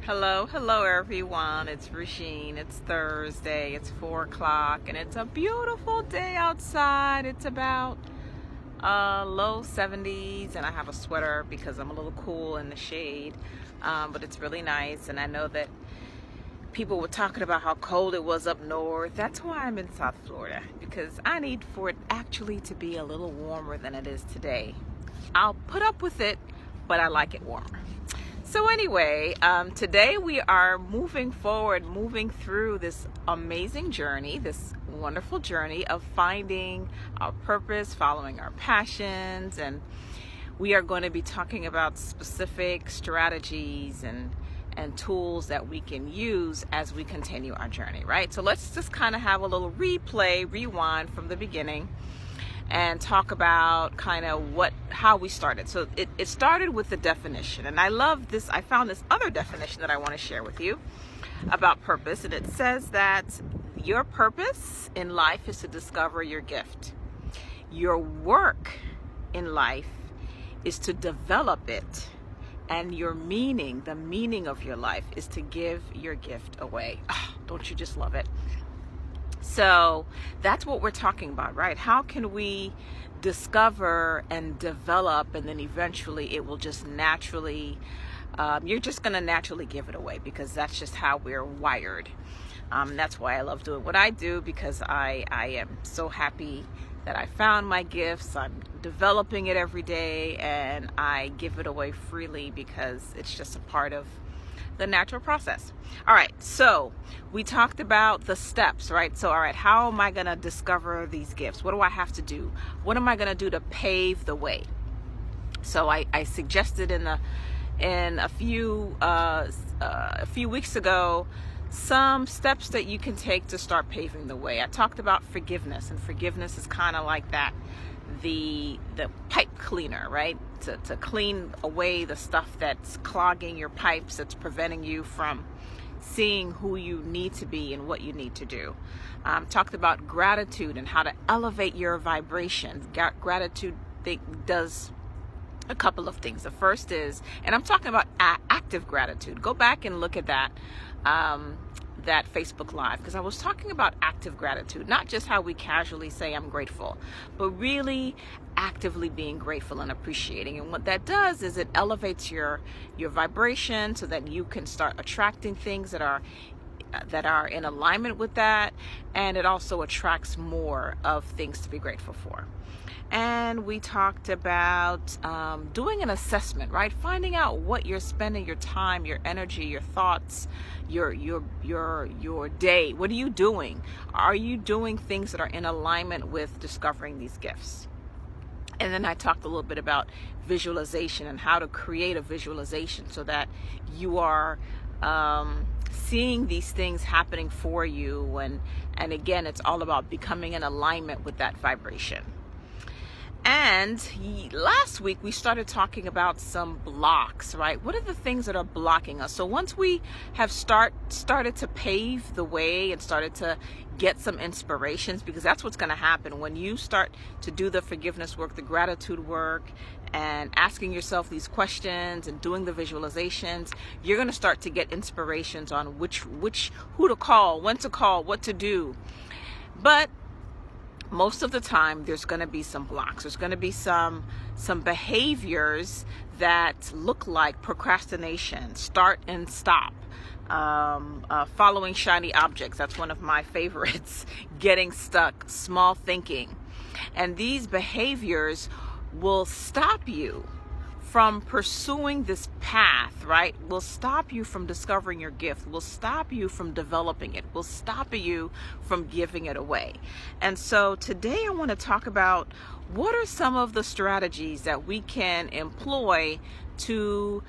Hello everyone. It's Regine. It's Thursday. It's 4 o'clock and it's a beautiful day outside. It's about low 70s and I have a sweater because I'm a little cool in the shade. But it's really nice, and I know that people were talking about how cold it was up north. That's why I'm in South Florida, because I need for it actually to be a little warmer than it is today. I'll put up with it, but I like it warmer. So anyway, today we are moving forward, moving through this amazing journey, this wonderful journey of finding our purpose, following our passions, and we are going to be talking about specific strategies and tools that we can use as we continue our journey, right? So let's just kind of have a little rewind from the beginning and talk about kind of how we started. So it started with the definition, and I love this. I found this other definition that I want to share with you about purpose, and it says that your purpose in life is to discover your gift. Your work in life is to develop it, and your meaning, the meaning of your life, is to give your gift away. Oh, don't you just love it? So that's what we're talking about, right? How can we discover and develop, and then eventually it will just naturally, you're just going to naturally give it away, because that's just how we're wired. That's why I love doing what I do, because I am so happy that I found my gifts. I'm developing it every day, and I give it away freely because it's just a part of the natural process. All right, so we talked about the steps, right? So, all right, how am I going to discover these gifts? What do I have to do? What am I going to do to pave the way? So I suggested in a few weeks ago some steps that you can take to start paving the way. I talked about forgiveness, and forgiveness is kind of like that, the pipe cleaner, right? To clean away the stuff that's clogging your pipes, that's preventing you from seeing who you need to be and what you need to do. Talked about gratitude and how to elevate your vibration. Gratitude does a couple of things. The first is, and I'm talking about active gratitude. Go back and look at that Facebook Live, because I was talking about active gratitude, not just how we casually say I'm grateful, but really actively being grateful and appreciating. And what that does is it elevates your vibration so that you can start attracting things that are in alignment with that, and it also attracts more of things to be grateful for. And we talked about doing an assessment, right? Finding out what you're spending your time, your energy, your thoughts, your day. What are you doing? Are you doing things that are in alignment with discovering these gifts? And then I talked a little bit about visualization and how to create a visualization so that you are seeing these things happening for you. And again, it's all about becoming in alignment with that vibration. And last week we started talking about some blocks, right? What are the things that are blocking us? So once we have started to pave the way and started to get some inspirations, because that's what's going to happen when you start to do the forgiveness work, the gratitude work, and asking yourself these questions and doing the visualizations, you're going to start to get inspirations on who to call, when to call, what to do. But most of the time there's going to be some blocks. There's going to be some behaviors that look like procrastination, start and stop, following shiny objects. That's one of my favorites. Getting stuck, small thinking. And these behaviors will stop you from pursuing this path, right? Will stop you from discovering your gift, will stop you from developing it, will stop you from giving it away. And so today I want to talk about what are some of the strategies that we can employ to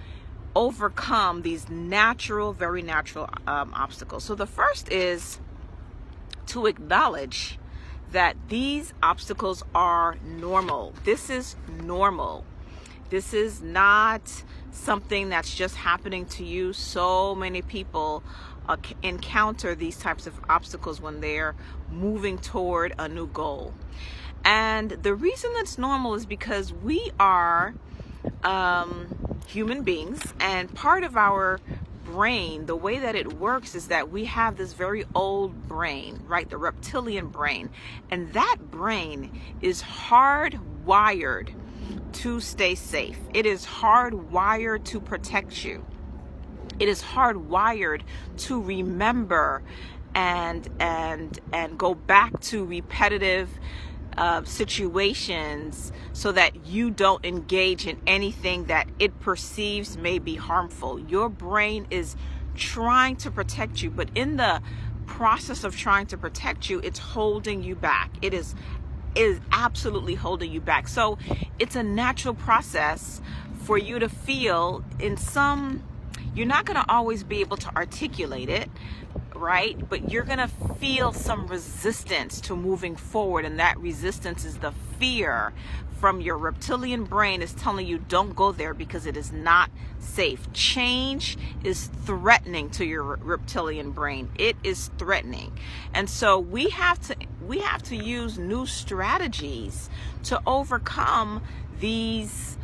overcome these very natural obstacles. So the first is to acknowledge that these obstacles are normal. This is normal. This is not something that's just happening to you. So many people encounter these types of obstacles when they're moving toward a new goal. And the reason that's normal is because we are human beings, and part of our brain, the way that it works is that we have this very old brain, right? The reptilian brain. And that brain is hardwired to stay safe. It is hardwired to protect you. It is hardwired to remember and go back to repetitive situations so that you don't engage in anything that it perceives may be harmful. Your brain is trying to protect you, but in the process of trying to protect you, it's holding you back. It is absolutely holding you back. So it's a natural process for you to feel you're not going to always be able to articulate it, right? But you're going to feel some resistance to moving forward. And that resistance is the fear from your reptilian brain is telling you don't go there because it is not safe. Change is threatening to your reptilian brain. It is threatening. And so we have to use new strategies to overcome these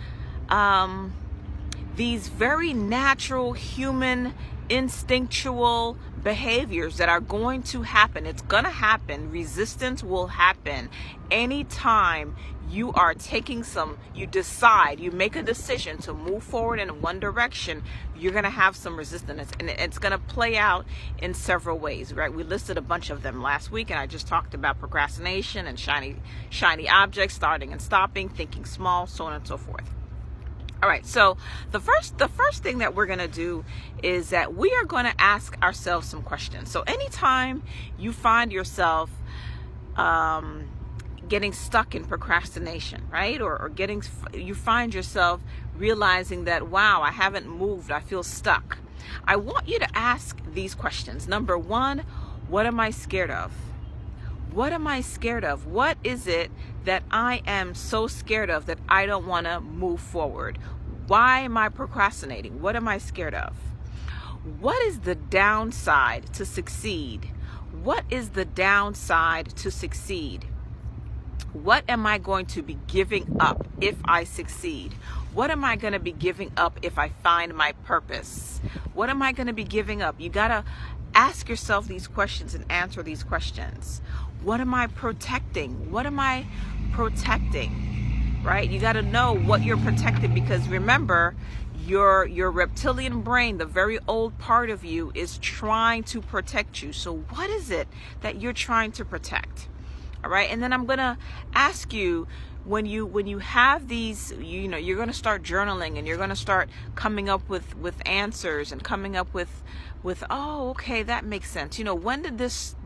very natural human instinctual behaviors that are going to happen. It's going to happen. Resistance will happen anytime you are you make a decision to move forward in one direction. You're going to have some resistance, and it's going to play out in several ways, right? We listed a bunch of them last week, and I just talked about procrastination and shiny objects, starting and stopping, thinking small, so on and so forth. All right, so the first thing that we're going to do is that we are going to ask ourselves some questions. So anytime you find yourself getting stuck in procrastination, right? Or you find yourself realizing that, wow, I haven't moved, I feel stuck. I want you to ask these questions. Number one, what am I scared of? What am I scared of? What is it that I am so scared of that I don't want to move forward? Why am I procrastinating? What am I scared of? What is the downside to succeed? What is the downside to succeed? What am I going to be giving up if I succeed? What am I going to be giving up if I find my purpose? What am I going to be giving up? You got to ask yourself these questions and answer these questions. What am I protecting? What am I protecting? Right? You got to know what you're protecting, because remember, your reptilian brain, the very old part of you, is trying to protect you. So what is it that you're trying to protect? All right. And then I'm going to ask you, when you have these, you're going to start journaling, and you're going to start coming up with answers and coming up with, oh, okay, that makes sense. When did this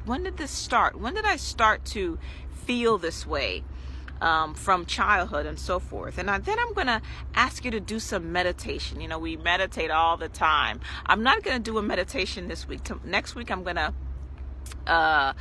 start? When did I start to feel this way? From childhood and so forth. And then I'm going to ask you to do some meditation. We meditate all the time. I'm not going to do a meditation this week. Next week, I'm going to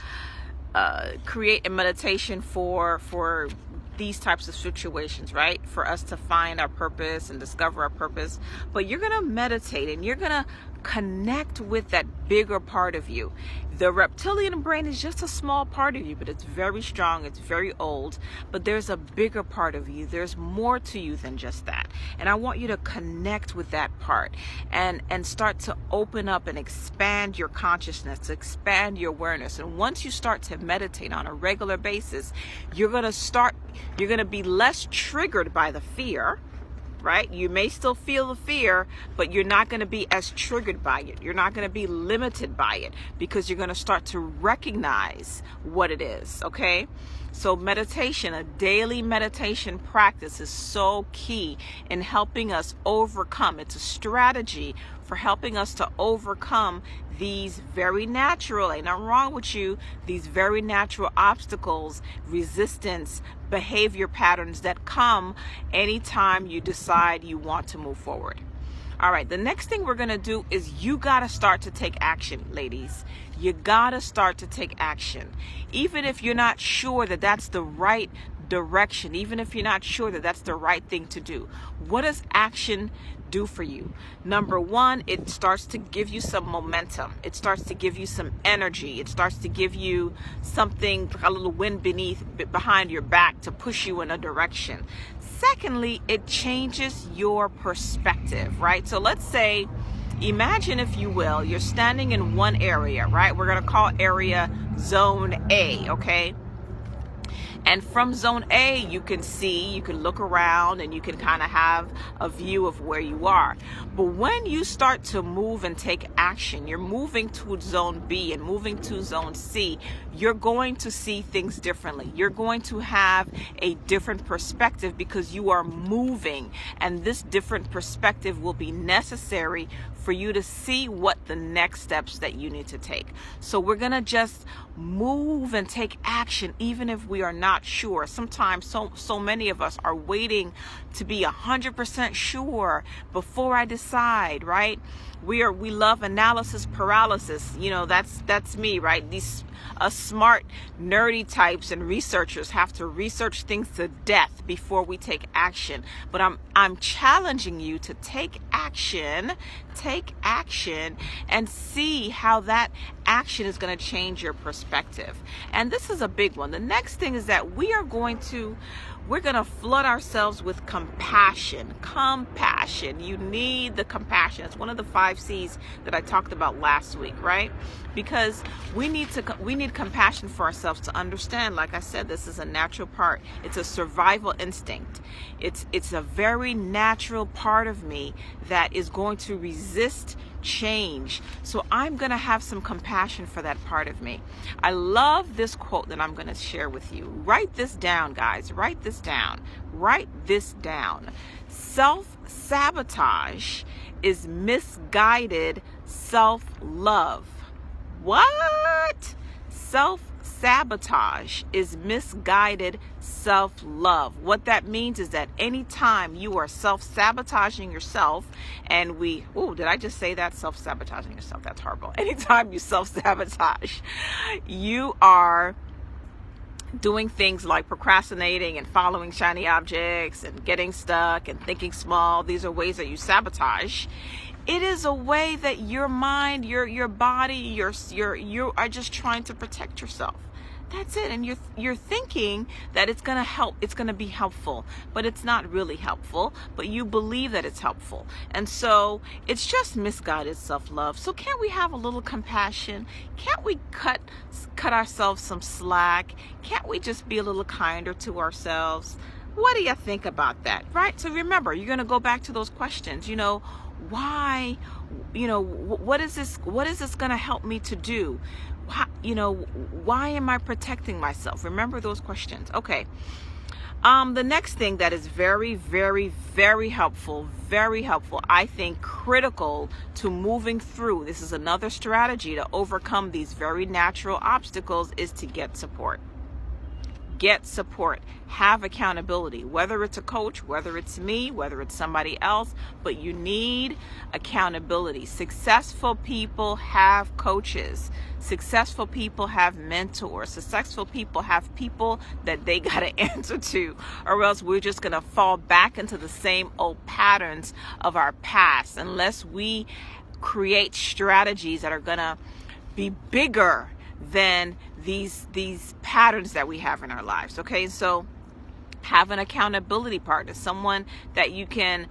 create a meditation for these types of situations, right? For us to find our purpose and discover our purpose. But you're going to meditate, and you're going to connect with that bigger part of you. The reptilian brain is just a small part of you, but it's very strong, it's very old, but there's a bigger part of you. There's more to you than just that. And I want you to connect with that part and start to open up and expand your consciousness, expand your awareness. And once you start to meditate on a regular basis, you're going to be less triggered by the fear. Right? You may still feel the fear, but you're not going to be as triggered by it. You're not going to be limited by it, because you're going to start to recognize what it is. Okay? So meditation, a daily meditation practice, is so key in helping us overcome. It's a strategy for helping us to overcome these very natural, ain't nothing wrong with you, these very natural obstacles, resistance, behavior patterns that come anytime you decide you want to move forward. All right, the next thing we're going to do is you got to start to take action, ladies. You got to start to take action. Even if you're not sure that that's the right direction, even if you're not sure that that's the right thing to do, what does action do for you? Number one, it starts to give you some momentum. It starts to give you some energy. It starts to give you something, a little wind behind your back to push you in a direction. Secondly, it changes your perspective, right? So let's say imagine, if you will, you're standing in one area, right? We're going to call area zone A, okay? And from zone A, you can look around and you can kind of have a view of where you are. But when you start to move and take action, you're moving to zone B and moving to zone C, you're going to see things differently. You're going to have a different perspective because you are moving, and this different perspective will be necessary for you to see what the next steps that you need to take. So we're going to just move and take action even if we are not sure. Sometimes so many of us are waiting to be 100% sure before I decide, right? We love analysis paralysis. You know, that's me, right? These smart nerdy types and researchers have to research things to death before we take action. But I'm challenging you to take action and see how that action is going to change your perspective. And this is a big one. The next thing is that we're going to flood ourselves with compassion. You need the compassion. It's one of the 5 C's that I talked about last week, right? Because we need compassion for ourselves to understand, like I said, this is a natural part. It's a survival instinct. It's a very natural part of me that is going to resist change. So I'm going to have some compassion for that part of me. I love this quote that I'm going to share with you. Write this down, guys. Write this down. Write this down. Self-sabotage is misguided self-love. What? Self-sabotage is misguided self-love. What that means is that anytime you are self-sabotaging yourself, and did I just say that? Self-sabotaging yourself, that's horrible. Anytime you self-sabotage, you are doing things like procrastinating and following shiny objects and getting stuck and thinking small. These are ways that you sabotage. It is a way that your mind, your body, you are just trying to protect yourself. That's it. And you're thinking that it's going to help, it's going to be helpful, but it's not really helpful, but you believe that it's helpful. And so it's just misguided self-love. So can't we have a little compassion? Can't we cut ourselves some slack? Can't we just be a little kinder to ourselves? What do you think about that? Right? So remember, you're going to go back to those questions. Why, what is this going to help me to do? Why am I protecting myself? Remember those questions. Okay. The next thing that is very, very, very helpful, I think critical to moving through, this is another strategy to overcome these very natural obstacles, is to get support. Get support. Have accountability, whether it's a coach, whether it's me, whether it's somebody else, but you need accountability. Successful people have coaches. Successful people have mentors. Successful people have people that they got to answer to, or else we're just going to fall back into the same old patterns of our past unless we create strategies that are going to be bigger than these patterns that we have in our lives. Okay, so have an accountability partner, someone that you can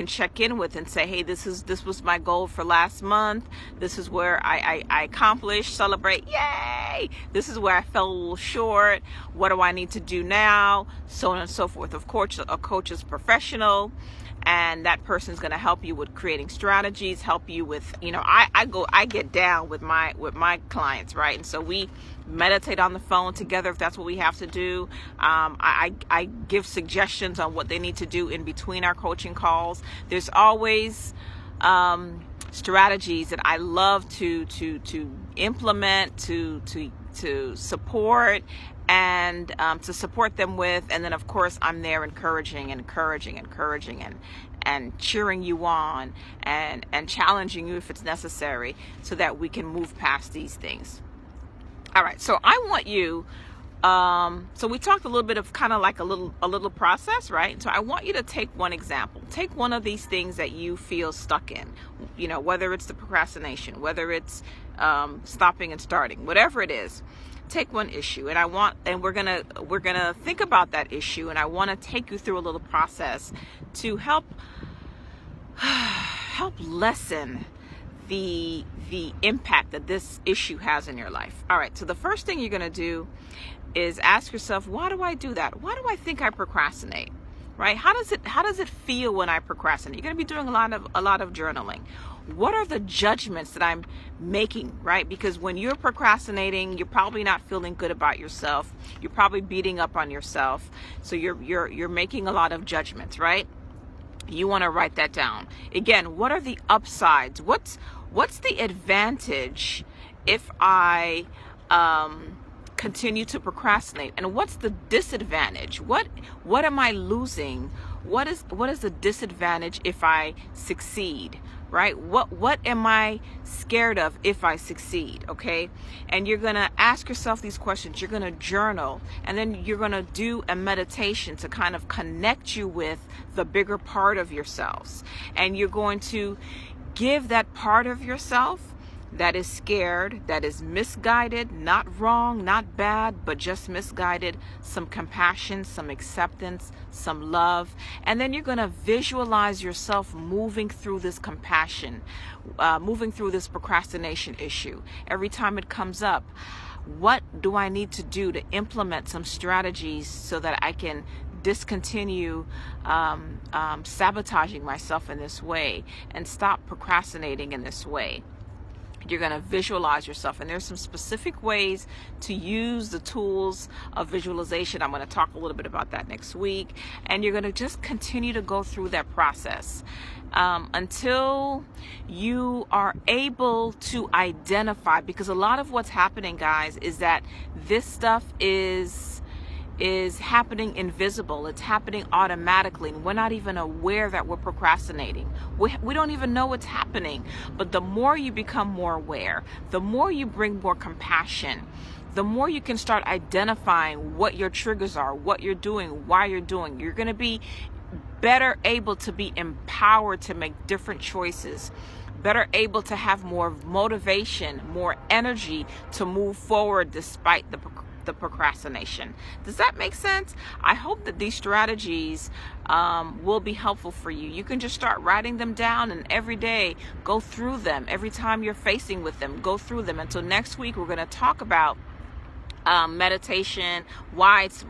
check in with and say, hey, this was my goal for last month. This is where I accomplished, celebrate, yay! This is where I fell a little short. What do I need to do now? So on and so forth. Of course, a coach is professional, and that person is going to help you with creating strategies, help you with, I get down with my clients, right? And so we meditate on the phone together if that's what we have to do. I give suggestions on what they need to do in between our coaching calls. There's always strategies that I love to implement, to support, and to support them with. And then of course I'm there encouraging and cheering you on and challenging you if it's necessary, so that we can move past these things. All right, so I want you, so we talked a little bit of kind of like a little process, right? So I want you to take one example. Take one of these things that you feel stuck in, whether it's the procrastination, whether it's stopping and starting, whatever it is. Take one issue, and we're gonna think about that issue, and I want to take you through a little process to help lessen the impact that this issue has in your life. All right, so the first thing you're going to do is ask yourself, why do I do that? Why do I think I procrastinate? Right? How does it feel when I procrastinate? You're going to be doing a lot of journaling. What are the judgments that I'm making, right? Because when you're procrastinating, you're probably not feeling good about yourself. You're probably beating up on yourself. So you're making a lot of judgments, right? You want to write that down. Again, what are the upsides? What's the advantage if I continue to procrastinate, and what's the disadvantage? What am I losing? What is the disadvantage if I succeed? Right? What am I scared of if I succeed? Okay? And you're gonna ask yourself these questions. You're gonna journal, and then you're gonna do a meditation to kind of connect you with the bigger part of yourselves. And you're going to give that part of yourself that is scared, that is misguided, not wrong, not bad, but just misguided, some compassion, some acceptance, some love. And then you're going to visualize yourself moving through this compassion, moving through this procrastination issue. Every time it comes up, what do I need to do to implement some strategies so that I can discontinue sabotaging myself in this way and stop procrastinating in this way? You're going to visualize yourself, and there's some specific ways to use the tools of visualization. I'm going to talk a little bit about that next week, and you're going to just continue to go through that process until you are able to identify, because a lot of what's happening, guys, is that this stuff is happening invisible. It's happening automatically, and we're not even aware that we're procrastinating. We don't even know what's happening. But the more you become more aware, the more you bring more compassion, the more you can start identifying what your triggers are, what you're doing, why you're doing. You're going to be better able to be empowered to make different choices, better able to have more motivation, more energy to move forward despite the procrastination. Does that make sense? I hope that these strategies will be helpful for you. You can just start writing them down, and every day go through them. Every time you're facing with them, go through them. Until next week, we're going to talk about meditation, why it's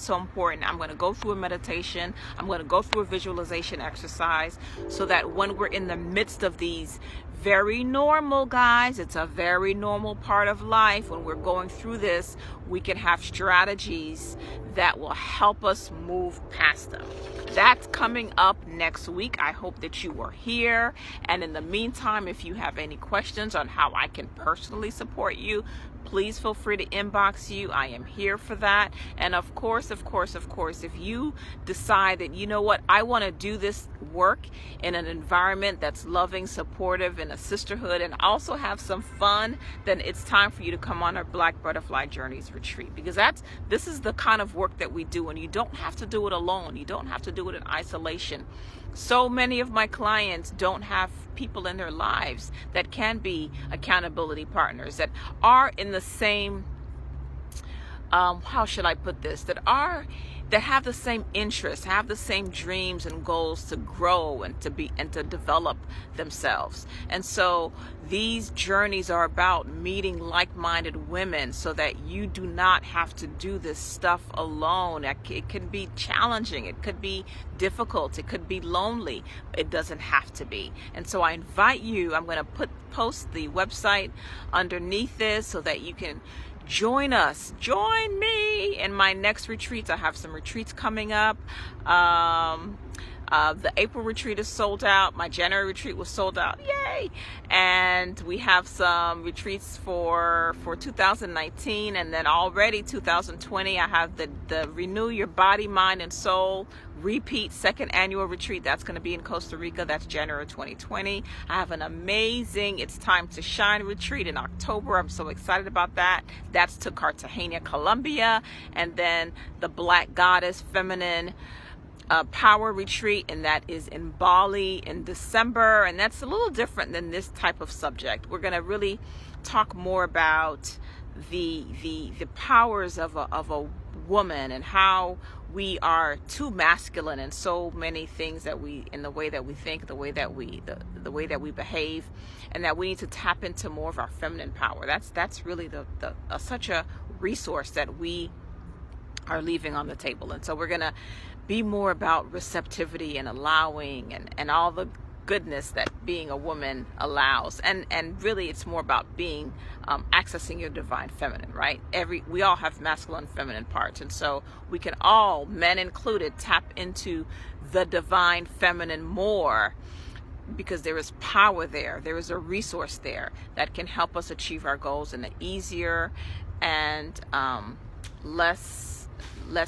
so important. I'm going to go through a meditation. I'm going to go through a visualization exercise so that when we're in the midst of these very normal, guys, it's a very normal part of life. When we're going through this, we can have strategies that will help us move past them. That's coming up next week. I hope that you are here. And in the meantime, if you have any questions on how I can personally support you, please feel free to inbox you. I am here for that. And of course, if you decide that, you know what, I want to do this work in an environment that's loving, supportive, in a sisterhood, and also have some fun, then it's time for you to come on our Black Butterfly Journeys retreat, because this is the kind of work that we do, and you don't have to do it alone. You don't have to do it in isolation. So many of my clients don't have people in their lives that can be accountability partners, that are in the same, how should I put this, that have the same interests, have the same dreams and goals to grow and to develop themselves. And so these journeys are about meeting like-minded women so that you do not have to do this stuff alone. It can be challenging, it could be difficult, it could be lonely. It doesn't have to be. And so I invite you, I'm going to post the website underneath this so that you can join me in my next retreats. I have some retreats coming up. The April retreat is sold out. My January retreat was sold out. Yay! And we have some retreats for 2019, and then already 2020. I have the Renew Your Body, Mind, and Soul repeat second annual retreat. That's going to be in Costa Rica. That's January 2020. I have an amazing It's Time to Shine retreat in October. I'm so excited about that. That's to Cartagena, Colombia. And then the Black Goddess Feminine Power Retreat, and that is in Bali in December. And that's a little different than this type of subject. We're going to really talk more about the powers of a woman and how we are too masculine in so many things that in the way that we think, the way that we behave, and that we need to tap into more of our feminine power. That's really such a resource that we are leaving on the table. And so we're gonna be more about receptivity and allowing and all the goodness that being a woman allows, and really it's more about being accessing your divine feminine, right? We all have masculine and feminine parts, and so we can all, men included, tap into the divine feminine more, because there is power there. There is a resource there that can help us achieve our goals in an easier and less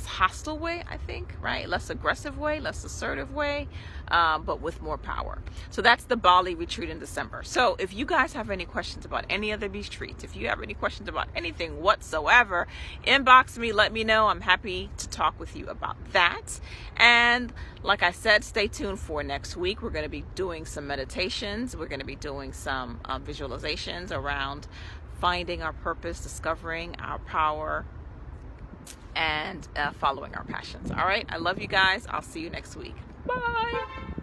hostile way, I think, right? Less aggressive way, less assertive way, but with more power. So that's the Bali retreat in December. So if you guys have any questions about any of the retreats, if you have any questions about anything whatsoever, inbox me, let me know. I'm happy to talk with you about that. And like I said, stay tuned for next week. We're going to be doing some meditations. We're going to be doing some visualizations around finding our purpose, discovering our power, and following our passions. All right, I love you guys. I'll see you next week. Bye.